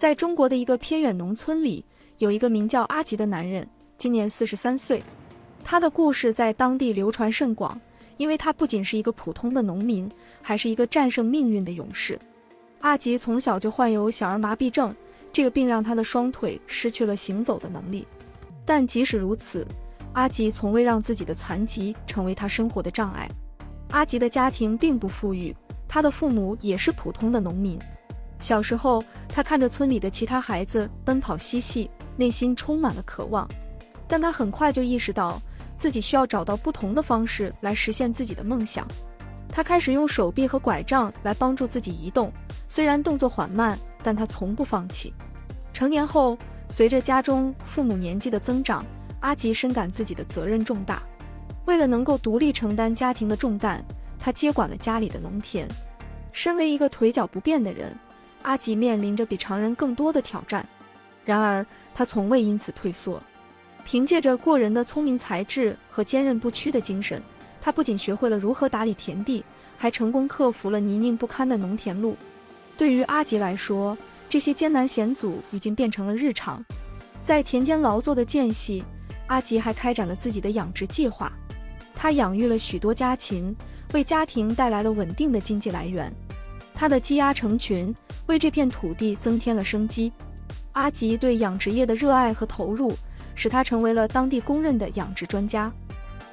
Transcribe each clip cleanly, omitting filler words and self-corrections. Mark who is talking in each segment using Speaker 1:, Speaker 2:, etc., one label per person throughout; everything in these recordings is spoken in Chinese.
Speaker 1: 在中国的一个偏远农村里，有一个名叫阿吉的男人，今年43岁。他的故事在当地流传甚广，因为他不仅是一个普通的农民，还是一个战胜命运的勇士。阿吉从小就患有小儿麻痹症，这个病让他的双腿失去了行走的能力。但即使如此，阿吉从未让自己的残疾成为他生活的障碍。阿吉的家庭并不富裕，他的父母也是普通的农民。小时候，他看着村里的其他孩子奔跑嬉戏，内心充满了渴望。但他很快就意识到，自己需要找到不同的方式来实现自己的梦想。他开始用手臂和拐杖来帮助自己移动，虽然动作缓慢，但他从不放弃。成年后，随着家中父母年纪的增长，阿吉深感自己的责任重大。为了能够独立承担家庭的重担，他接管了家里的农田。身为一个腿脚不便的人，阿吉面临着比常人更多的挑战。然而，他从未因此退缩。凭借着过人的聪明才智和坚韧不屈的精神，他不仅学会了如何打理田地，还成功克服了泥泞不堪的农田路。对于阿吉来说，这些艰难险阻已经变成了日常。在田间劳作的间隙，阿吉还开展了自己的养殖计划。他养育了许多家禽，为家庭带来了稳定的经济来源。他的鸡鸭成群，为这片土地增添了生机。阿吉对养殖业的热爱和投入，使他成为了当地公认的养殖专家。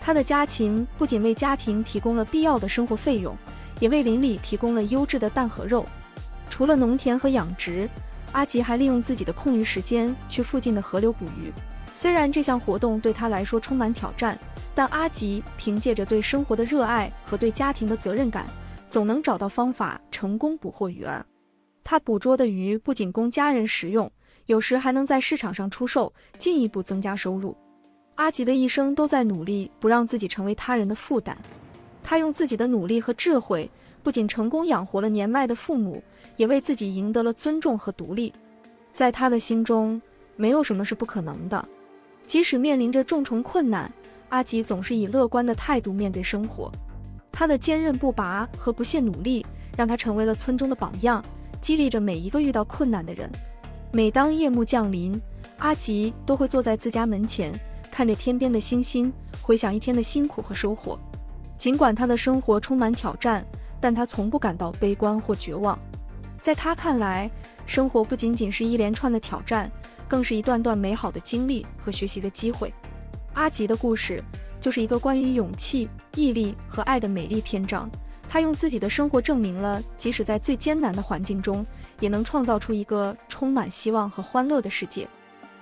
Speaker 1: 他的家禽不仅为家庭提供了必要的生活费用，也为邻里提供了优质的蛋和肉。除了农田和养殖，阿吉还利用自己的空余时间去附近的河流捕鱼。虽然这项活动对他来说充满挑战，但阿吉凭借着对生活的热爱和对家庭的责任感，总能找到方法成功捕获鱼儿。他捕捉的鱼不仅供家人食用，有时还能在市场上出售，进一步增加收入。阿吉的一生都在努力不让自己成为他人的负担。他用自己的努力和智慧，不仅成功养活了年迈的父母，也为自己赢得了尊重和独立。在他的心中，没有什么是不可能的。即使面临着重重困难，阿吉总是以乐观的态度面对生活。他的坚韧不拔和不懈努力，让他成为了村中的榜样，激励着每一个遇到困难的人。每当夜幕降临，阿吉都会坐在自家门前，看着天边的星星，回想一天的辛苦和收获。尽管他的生活充满挑战，但他从不感到悲观或绝望。在他看来，生活不仅仅是一连串的挑战，更是一段段美好的经历和学习的机会。阿吉的故事就是一个关于勇气、毅力和爱的美丽篇章。他用自己的生活证明了，即使在最艰难的环境中，也能创造出一个充满希望和欢乐的世界。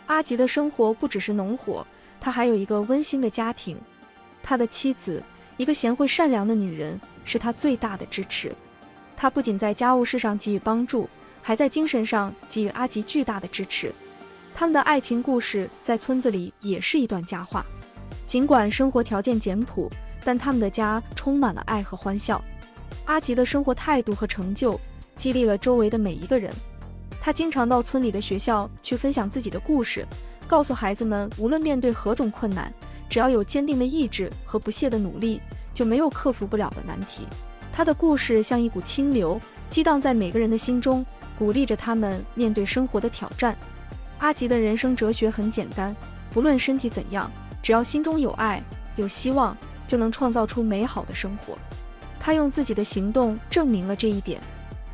Speaker 1: 阿吉的生活不只是农活，他还有一个温馨的家庭。他的妻子，一个贤惠善良的女人，是他最大的支持。他不仅在家务事上给予帮助，还在精神上给予阿吉巨大的支持。他们的爱情故事在村子里也是一段佳话。尽管生活条件简朴，但他们的家充满了爱和欢笑。阿吉的生活态度和成就激励了周围的每一个人。他经常到村里的学校去分享自己的故事，告诉孩子们，无论面对何种困难，只要有坚定的意志和不懈的努力，就没有克服不了的难题。他的故事像一股清流，激荡在每个人的心中，鼓励着他们面对生活的挑战。阿吉的人生哲学很简单，不论身体怎样，只要心中有爱、有希望，就能创造出美好的生活。他用自己的行动证明了这一点。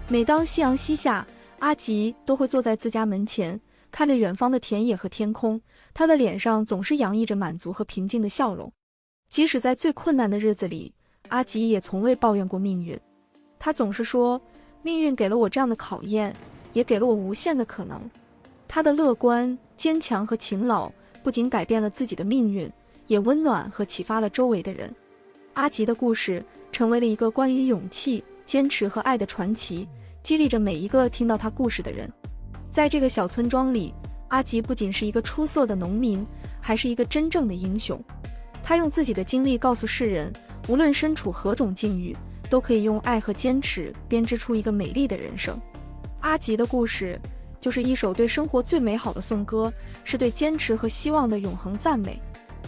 Speaker 1: 每当夕阳西下，阿吉都会坐在自家门前，看着远方的田野和天空，他的脸上总是洋溢着满足和平静的笑容。即使在最困难的日子里，阿吉也从未抱怨过命运。他总是说，命运给了我这样的考验，也给了我无限的可能。他的乐观、坚强和勤劳不仅改变了自己的命运，也温暖和启发了周围的人。阿吉的故事成为了一个关于勇气、坚持和爱的传奇，激励着每一个听到他故事的人。在这个小村庄里，阿吉不仅是一个出色的农民，还是一个真正的英雄。他用自己的经历告诉世人，无论身处何种境遇，都可以用爱和坚持编织出一个美丽的人生。阿吉的故事就是一首对生活最美好的颂歌，是对坚持和希望的永恒赞美。